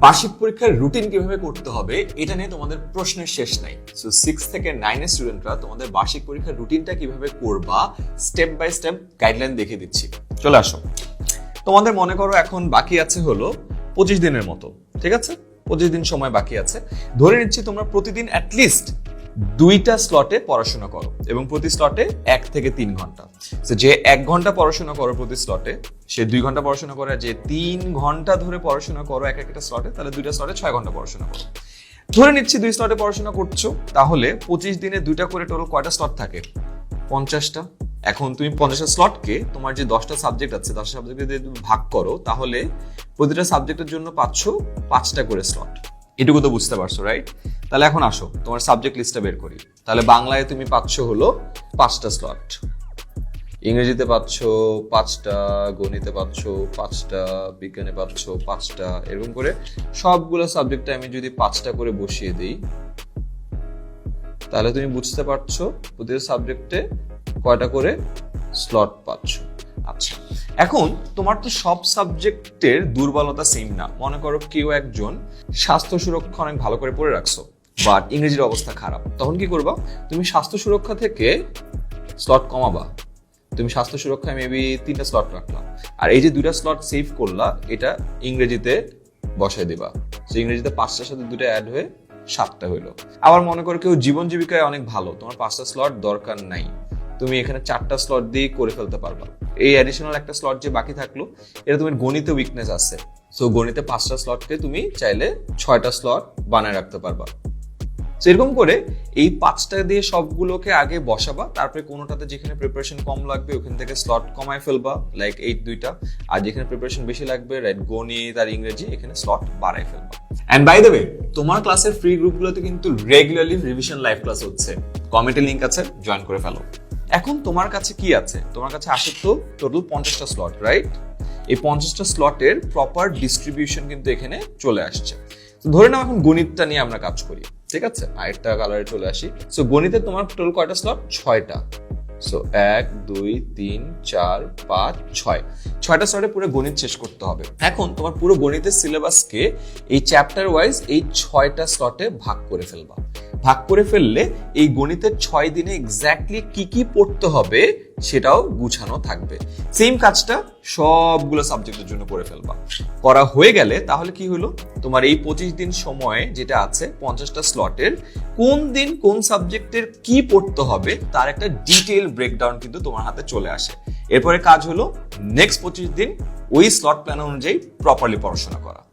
বার্ষিক পরীক্ষার রুটিন কিভাবে করতে হবে এটা নিয়ে তোমাদের প্রশ্নের শেষ নাই। সো 6 থেকে 9 এর স্টুডেন্টরা তোমাদের বার্ষিক পরীক্ষার রুটিনটা কিভাবে করবা স্টেপ বাই স্টেপ গাইডলাইন দেখিয়ে দিচ্ছি। চলে আসো। তোমাদের মনে করো এখন বাকি আছে হলো 25 দিনের মতো, ঠিক আছে? 25 দিন সময় বাকি আছে। ধরে নিচ্ছি তোমরা প্রতিদিন অ্যাটলিস্ট 2টা স্লটে পড়াশোনা করো এবং প্রতি স্লটে 1 থেকে 3 ঘন্টা। যে 1 ঘন্টা পড়াশোনা করো প্রতি স্লটে, সে 2 ঘন্টা পড়াশোনা করে, যে 3 ঘন্টা ধরে পড়াশোনা করো এক একটা স্লটে, তাহলে 2টা স্লটে 6 ঘন্টা পড়াশোনা করো। ধরে নিচ্ছি 2 স্লটে পড়াশোনা করছো, তাহলে 25 দিনে 2টা করে টোটাল কয়টা স্লট থাকে? 50টা। এখন তুমি 50টা স্লটকে তোমার যে 10টা সাবজেক্ট আছে 10টা সাবজেক্টে যদি তুমি ভাগ করো, তাহলে প্রতিটা সাবজেক্টের জন্য পাচ্ছ 5টা করে স্লট। এটুকু তো বুঝতে পারছো, রাইট? তাহলে এখন আসো তোমার সাবজেক্ট লিস্টটা বের করি। তাহলে বাংলায় তুমি পাচ্ছ হলো 5টা স্লট, ইংরেজিতে পাচ্ছ 5টা, গণিতে পাচ্ছ 5টা, বিজ্ঞানে পাচ্ছ 5টা, এরকম করে সবগুলো সাবজেক্টে আমি যদি 5টা করে বসিয়ে দিই, তাহলে তুমি বুঝতে পারছো প্রতিটা সাবজেক্টে কয়টা করে স্লট পাচ্ছ। আচ্ছা, এখন তোমার তো সব সাবজেক্টের দুর্বলতা সেম না। মনে করো কেউ একজন স্বাস্থ্য সুরক্ষা অনেক ভালো করে পড়ে রাখছো, বাট ইংরেজির অবস্থা খারাপ, তখন কি করবা? তুমি স্বাস্থ্য সুরক্ষা থেকে স্লট কমাবা। তুমি স্বাস্থ্য সুরক্ষায় মেবি 3টা স্লট রাখলাম, আর এই যে 2টা স্লট সেভ করলা, এটা ইংরেজিতে বসায় দিবা। ইংরেজিতে 5টার সাথে 2টা অ্যাড হয়ে 7টা হইলো। আবার মনে করো কেউ জীবন জীবিকায় অনেক ভালো, তোমার 5টা স্লট দরকার নাই, তুমি এখানে 4টা স্লট দিয়ে করে ফেলতে পারবা। এই অ্যাডিশনাল একটা স্লট যে বাকি থাকলো, এটা তোমার গণিতে উইকনেস আছে, সো গণিতে 5টা স্লটকে তুমি চাইলে 6টা স্লট বানায় রাখতে পারবা। এরকম করে এই 5টা দিয়ে সবগুলোকে আগে বসাবা, তারপরে কোনোটাতে যেখানে প্রিপারেশন কম লাগবে ওখান থেকে স্লট কমায় ফেলবা, লাইক এই 2টা, আর যেখানে প্রিপারেশন বেশি লাগবে, রাইট, গণিত আর ইংরেজি, এখানে স্লট বাড়ায় ফেলবা। এন্ড বাই দ্য ওয়ে, তোমার ক্লাসের ফ্রি গ্রুপগুলোতে কিন্তু রেগুলারলি রিভিশন লাইভ ক্লাস হচ্ছে, কমেন্টে লিংক আছে, জয়েন করে ফেলো। এখন তোমার কাছে কি আছে? তোমার কাছে আসে তো টোটাল 50টা স্লট, রাইট? এই 50টা স্লটের প্রপার ডিস্ট্রিবিউশন কিন্তু এখানে চলে আসছে। ধরে নাও এখন গণিতটা নিয়ে আমরা কাজ করি, ঠিক আছে? আরেকটা কালারে চলে আসি। সো গণিতে তোমার টোটাল কয়টা স্লট? 6টা। সো 1 2 3 4 5 6, 6টা স্লটে পুরো গণিত শেষ করতে হবে। এখন তোমার পুরো গণিতের সিলেবাসকে এই চ্যাপ্টার ওয়াইজ এই 6টা স্লটে ভাগ করে ফেলবা। ভাগ করে ফেললে এই গণিতের 6 দিনে এক্স্যাক্টলি কি কি পড়তে হবে সেটাও গুছানো থাকবে। সেম কাজটা সবগুলো সাবজেক্টের জন্য করে ফেলবা। করা হয়ে গেলে তাহলে কি হলো? তোমার এই 25 দিন সময়ে যেটা আছে 50টা স্লটের কোন দিন কোন সাবজেক্টের কি পড়তে হবে তার একটা ডিটেইল ব্রেকডাউন কিন্তু তোমার হাতে চলে আসে। এরপরে কাজ হলো নেক্সট 25 দিন ওই স্লট প্ল্যান অনুযায়ী প্রপারলি পড়াশোনা করা।